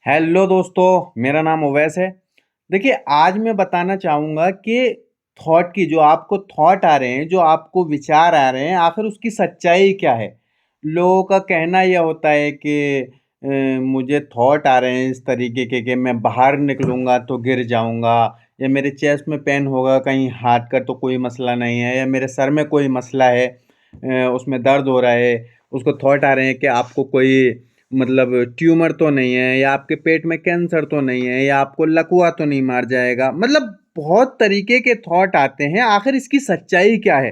Hello दोस्तों, मेरा नाम उवैस है। देखिए, आज मैं बताना चाहूँगा कि थॉट की जो आपको थॉट आ रहे हैं, जो आपको विचार आ रहे हैं, आखिर उसकी सच्चाई क्या है? लोगों का कहना यह होता है कि मुझे थॉट आ रहे हैं इस तरीके के कि मैं बाहर निकलूँगा तो गिर जाऊँगा, या मेरे चेस्ट में पेन होगा, कहीं हाथ का तो कोई मसला नहीं है, या मेरे सर में कोई मसला है, उसमें दर्द हो रहा है। उसको थॉट आ रहे हैं कि आपको कोई मतलब ट्यूमर तो नहीं है, या आपके पेट में कैंसर तो नहीं है, या आपको लकवा तो नहीं मार जाएगा। मतलब बहुत तरीके के थॉट आते हैं, आखिर इसकी सच्चाई क्या है?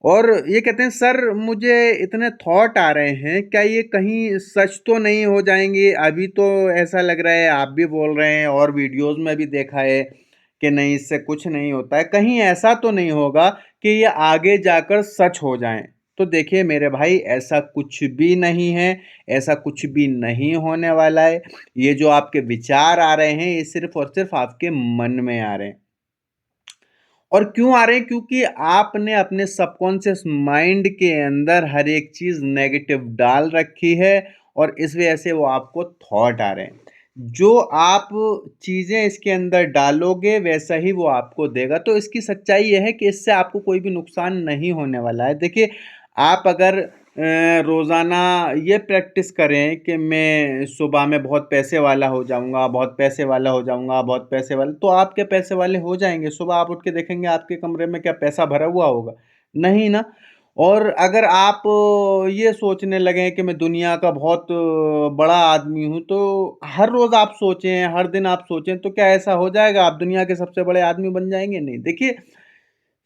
और ये कहते हैं सर मुझे इतने थॉट आ रहे हैं, क्या ये कहीं सच तो नहीं हो जाएंगे? अभी तो ऐसा लग रहा है, आप भी बोल रहे हैं और वीडियोस में भी देखा है कि नहीं, इससे कुछ नहीं होता है। कहीं ऐसा तो नहीं होगा कि ये आगे जाकर सच हो जाएं? तो देखिए मेरे भाई, ऐसा कुछ भी नहीं है, ऐसा कुछ भी नहीं होने वाला है। ये जो आपके विचार आ रहे हैं, ये सिर्फ और सिर्फ आपके मन में आ रहे हैं। और क्यों आ रहे हैं? क्योंकि आपने अपने सबकॉन्शियस माइंड के अंदर हर एक चीज़ नेगेटिव डाल रखी है, और इस वजह से वो आपको थॉट आ रहे हैं। जो आप चीज़ें इसके अंदर डालोगे वैसा ही वो आपको देगा। तो इसकी सच्चाई ये है कि इससे आपको कोई भी नुकसान नहीं होने वाला है। देखिए, आप अगर रोज़ाना ये प्रैक्टिस करें कि मैं सुबह में बहुत पैसे वाला हो जाऊँगा, बहुत पैसे वाला हो जाऊँगा, बहुत पैसे वाला, तो आप क्या पैसे वाले हो जाएँगे? सुबह आप उठ के देखेंगे आपके कमरे में क्या पैसा भरा हुआ होगा? नहीं ना। और अगर आप ये सोचने लगें कि मैं दुनिया का बहुत बड़ा आदमी हूँ, तो हर रोज़ आप सोचें, हर दिन आप सोचें, तो क्या ऐसा हो जाएगा आप दुनिया के सबसे बड़े आदमी बन जाएँगे? नहीं। देखिए,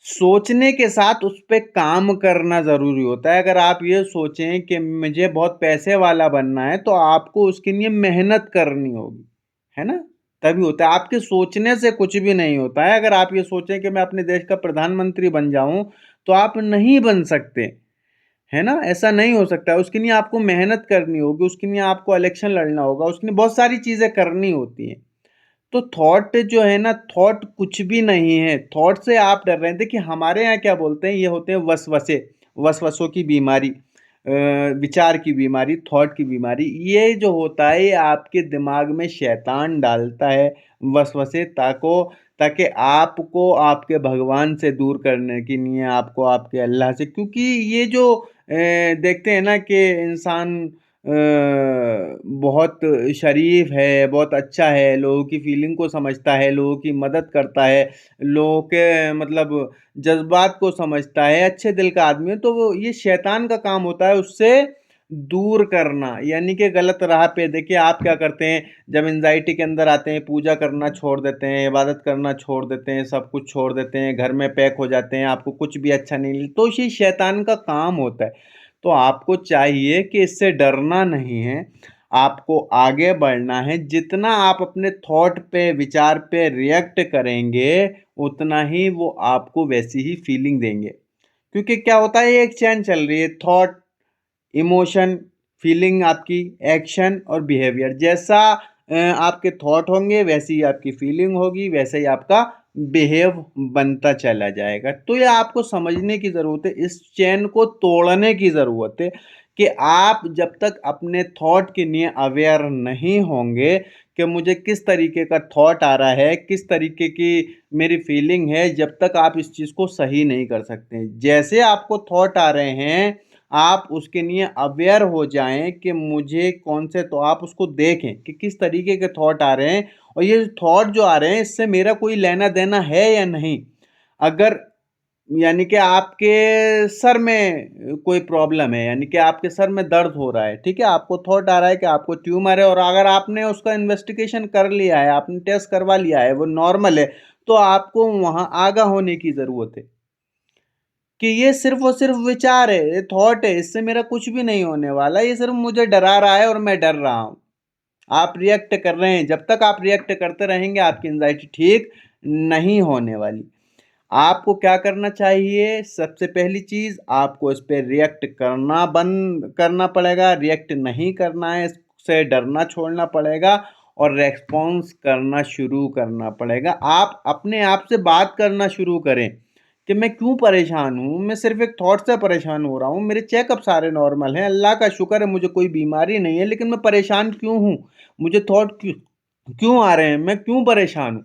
सोचने के साथ उस पे काम करना ज़रूरी होता है। अगर आप ये सोचें कि मुझे बहुत पैसे वाला बनना है, तो आपको उसके लिए मेहनत करनी होगी, है ना? तभी होता है। आपके सोचने से कुछ भी नहीं होता है। अगर आप ये सोचें कि मैं अपने देश का प्रधानमंत्री बन जाऊँ, तो आप नहीं बन सकते, है ना? ऐसा नहीं हो सकता है। उसके लिए आपको मेहनत करनी होगी, उसके लिए आपको इलेक्शन लड़ना होगा, उसके लिए बहुत सारी चीज़ें करनी होती हैं। तो थॉट जो है ना, थॉट कुछ भी नहीं है। थॉट से आप डर रहे हैं। देखिए, हमारे यहाँ क्या बोलते हैं, ये होते हैं वसवसे, वसवसों की बीमारी, विचार की बीमारी, थॉट की बीमारी। ये जो होता है, ये आपके दिमाग में शैतान डालता है वसवसे, ताकि आपको आपके भगवान से दूर करने के लिए, आपको आपके अल्लाह से, क्योंकि ये जो देखते हैं ना कि इंसान बहुत शरीफ है, बहुत अच्छा है, लोगों की फीलिंग को समझता है, लोगों की मदद करता है, लोगों के मतलब जज़्बात को समझता है, अच्छे दिल का आदमी है, तो वो ये शैतान का काम होता है उससे दूर करना, यानी कि गलत राह पे। देखिए, आप क्या करते हैं, जब एंग्ज़ायटी के अंदर आते हैं, पूजा करना छोड़ देते हैं, इबादत करना छोड़ देते हैं, सब कुछ छोड़ देते हैं, घर में पैक हो जाते हैं, आपको कुछ भी अच्छा नहीं, तो ये शैतान का काम होता है। तो आपको चाहिए कि इससे डरना नहीं है, आपको आगे बढ़ना है। जितना आप अपने थॉट पे, विचार पे रिएक्ट करेंगे, उतना ही वो आपको वैसी ही फीलिंग देंगे। क्योंकि क्या होता है, ये एक चेन चल रही है, थॉट, इमोशन, फीलिंग आपकी, एक्शन और बिहेवियर। जैसा आपके थॉट होंगे, वैसी ही आपकी फीलिंग होगी, वैसे ही आपका बिहेव बनता चला जाएगा। तो ये आपको समझने की ज़रूरत है, इस चेन को तोड़ने की ज़रूरत है कि आप जब तक अपने थॉट के लिए अवेयर नहीं होंगे कि मुझे किस तरीके का थॉट आ रहा है, किस तरीके की मेरी फीलिंग है, जब तक आप इस चीज़ को सही नहीं कर सकते। जैसे आपको थॉट आ रहे हैं, आप उसके लिए अवेयर हो जाएँ कि मुझे कौन से, तो आप उसको देखें कि किस तरीके के थॉट आ रहे हैं, और ये थॉट जो आ रहे हैं इससे मेरा कोई लेना-देना है या नहीं? अगर यानी कि आपके सर में कोई प्रॉब्लम है, यानी कि आपके सर में दर्द हो रहा है, ठीक है? आपको थॉट आ रहा है कि आपको ट्यूमर है, और अगर आपने उसका इन्वेस्टिगेशन कर लिया है, आपने टेस्ट करवा लिया है, वो नॉर्मल है, तो आपको वहाँ आगाह होने की ज़रूरत है कि ये सिर्फ़ और सिर्फ़ विचार है, ये थॉट है, इससे मेरा कुछ भी नहीं होने वाला, ये सिर्फ़ मुझे डरा रहा है और मैं डर रहा हूँ। आप रिएक्ट कर रहे हैं, जब तक आप रिएक्ट करते रहेंगे, आपकी एंग्ज़ायटी ठीक नहीं होने वाली। आपको क्या करना चाहिए? सबसे पहली चीज़, आपको इस पे रिएक्ट करना बंद करना पड़ेगा, रिएक्ट नहीं करना है, इससे डरना छोड़ना पड़ेगा और रिस्पॉन्स करना शुरू करना पड़ेगा। आप अपने आप से बात करना शुरू करें कि मैं क्यों परेशान हूँ, मैं सिर्फ़ एक थॉट से परेशान हो रहा हूँ, मेरे चेकअप सारे नॉर्मल हैं, अल्लाह का शुक्र है मुझे कोई बीमारी नहीं है, लेकिन मैं परेशान क्यों हूँ? मुझे थॉट क्यों क्यों आ रहे हैं? मैं क्यों परेशान हूँ?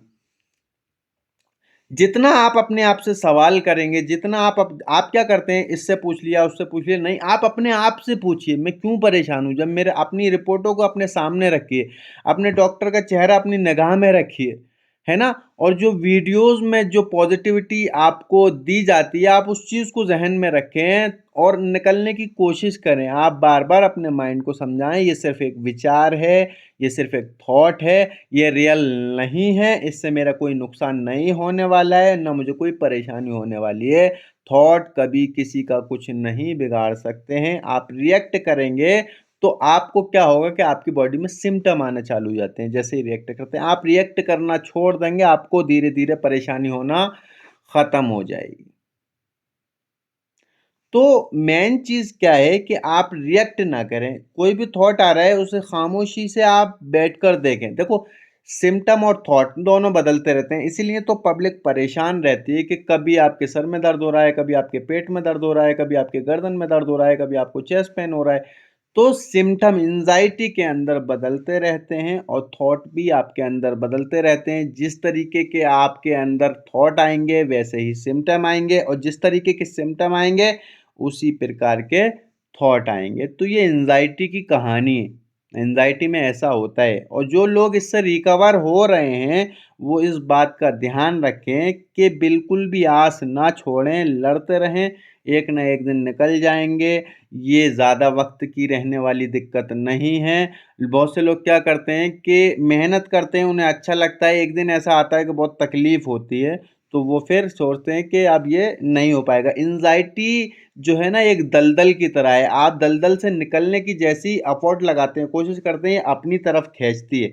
जितना आप अपने आप से सवाल करेंगे, जितना आप क्या करते हैं, इससे पूछ लिया, उससे पूछ लिया, नहीं, आप अपने आप से पूछिए, मैं क्यों परेशान हूँ? जब मेरे अपनी रिपोर्टों को अपने सामने रखिए, अपने डॉक्टर का चेहरा अपनी निगाह में रखिए, है ना? और जो वीडियोज़ में जो पॉज़िटिविटी आपको दी जाती है, आप उस चीज़ को ज़हन में रखें और निकलने की कोशिश करें। आप बार-बार अपने माइंड को समझाएँ, ये सिर्फ़ एक विचार है, ये सिर्फ़ एक थॉट है, ये रियल नहीं है, इससे मेरा कोई नुकसान नहीं होने वाला है, ना मुझे कोई परेशानी होने वाली है। थॉट कभी किसी का कुछ नहीं बिगाड़ सकते हैं। आप रिएक्ट करेंगे तो आपको क्या होगा कि आपकी बॉडी में सिम्पटम आना चालू हो जाते हैं। जैसे ही रिएक्ट करते हैं, आप रिएक्ट करना छोड़ देंगे, आपको धीरे-धीरे परेशानी होना खत्म हो जाएगी। तो मेन चीज़ क्या है कि आप रिएक्ट ना करें। कोई भी थॉट आ रहा है उसे खामोशी से आप बैठकर देखें। देखो, सिम्पटम और थॉट दोनों बदलते रहते हैं, इसीलिए तो पब्लिक परेशान रहती है कि कभी आपके सर में दर्द हो रहा है, कभी आपके पेट में दर्द हो रहा है, कभी आपके गर्दन में दर्द हो रहा है, कभी आपको चेस्ट पेन हो रहा है। तो सिम्पटम एंग्ज़ायटी के अंदर बदलते रहते हैं और थॉट भी आपके अंदर बदलते रहते हैं। जिस तरीके के आपके अंदर थॉट आएँगे, वैसे ही सिम्पटम आएँगे और जिस तरीके के सिम्पटम आएँगे, उसी प्रकार के थॉट आएँगे। तो ये एंग्ज़ायटी की कहानी है। एंग्ज़ायटी में ऐसा होता है और जो लोग इससे रिकवर हो रहे हैं, वो इस बात का ध्यान रखें कि बिल्कुल भी आस ना छोड़ें, लड़ते रहें, एक ना एक दिन निकल जाएँगे। ये ज़्यादा वक़्त की रहने वाली दिक्कत नहीं है। बहुत से लोग क्या करते हैं कि मेहनत करते हैं, उन्हें अच्छा लगता है, एक दिन ऐसा आता है कि बहुत तकलीफ़ होती है, तो वो फिर सोचते हैं कि अब ये नहीं हो पाएगा। एंग्ज़ायटी जो है ना एक दलदल की तरह है, आप दलदल से निकलने की जैसी एफ़र्ट लगाते हैं, कोशिश करते हैं, ये अपनी तरफ खींचती है।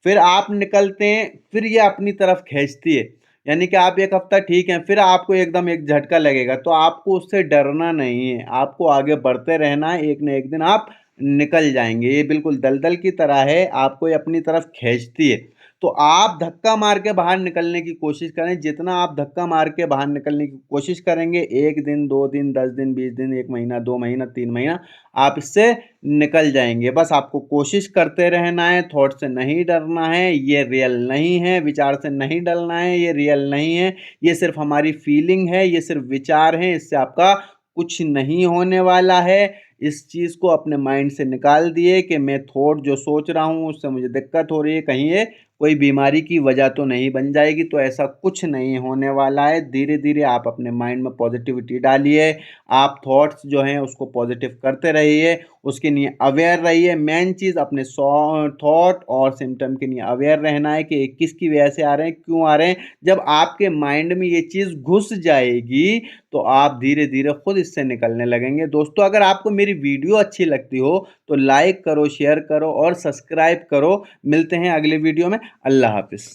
फिर आप निकलते हैं, फिर ये अपनी तरफ खींचती है। यानी कि आप 1 हफ़्ता ठीक हैं, फिर आपको एकदम एक झटका लगेगा, तो आपको उससे डरना नहीं है, आपको आगे बढ़ते रहना है, एक न एक दिन आप निकल जाएँगे। ये बिल्कुल दलदल की तरह है, आपको ये अपनी तरफ खींचती है। तो आप धक्का मार के बाहर निकलने की कोशिश करें, जितना आप धक्का मार के बाहर निकलने की कोशिश करेंगे, 1 दिन, 2 दिन, 10 दिन, 20 दिन, 1 महीना, 2 महीना, 3 महीना, आप इससे निकल जाएँगे। बस आपको कोशिश करते रहना है, थॉट से नहीं डरना है, ये रियल नहीं है, विचार से नहीं डरना है, ये रियल नहीं है, ये सिर्फ़ हमारी फीलिंग है, ये सिर्फ़ विचार हैं, इससे आपका कुछ नहीं होने वाला है। इस चीज़ को अपने माइंड से निकाल दिए कि मैं थॉट जो सोच रहा हूँ, उससे मुझे दिक्कत हो रही है, कहीं ये कोई बीमारी की वजह तो नहीं बन जाएगी, तो ऐसा कुछ नहीं होने वाला है। धीरे-धीरे आप अपने माइंड में पॉज़िटिविटी डालिए, आप थॉट्स जो हैं उसको पॉज़िटिव करते रहिए, उसके लिए अवेयर रहिए। मेन चीज़ अपने थॉट और सिम्पटम के लिए अवेयर रहना है कि ये किसकी वजह से आ रहे हैं, क्यों आ रहे हैं। जब आपके माइंड में ये चीज़ घुस जाएगी, तो आप धीरे-धीरे खुद इससे निकलने लगेंगे। दोस्तों, अगर आपको मेरी वीडियो अच्छी लगती हो, तो लाइक करो, शेयर करो और सब्सक्राइब करो। मिलते हैं अगले वीडियो में। अल्लाह हाफ़िज़।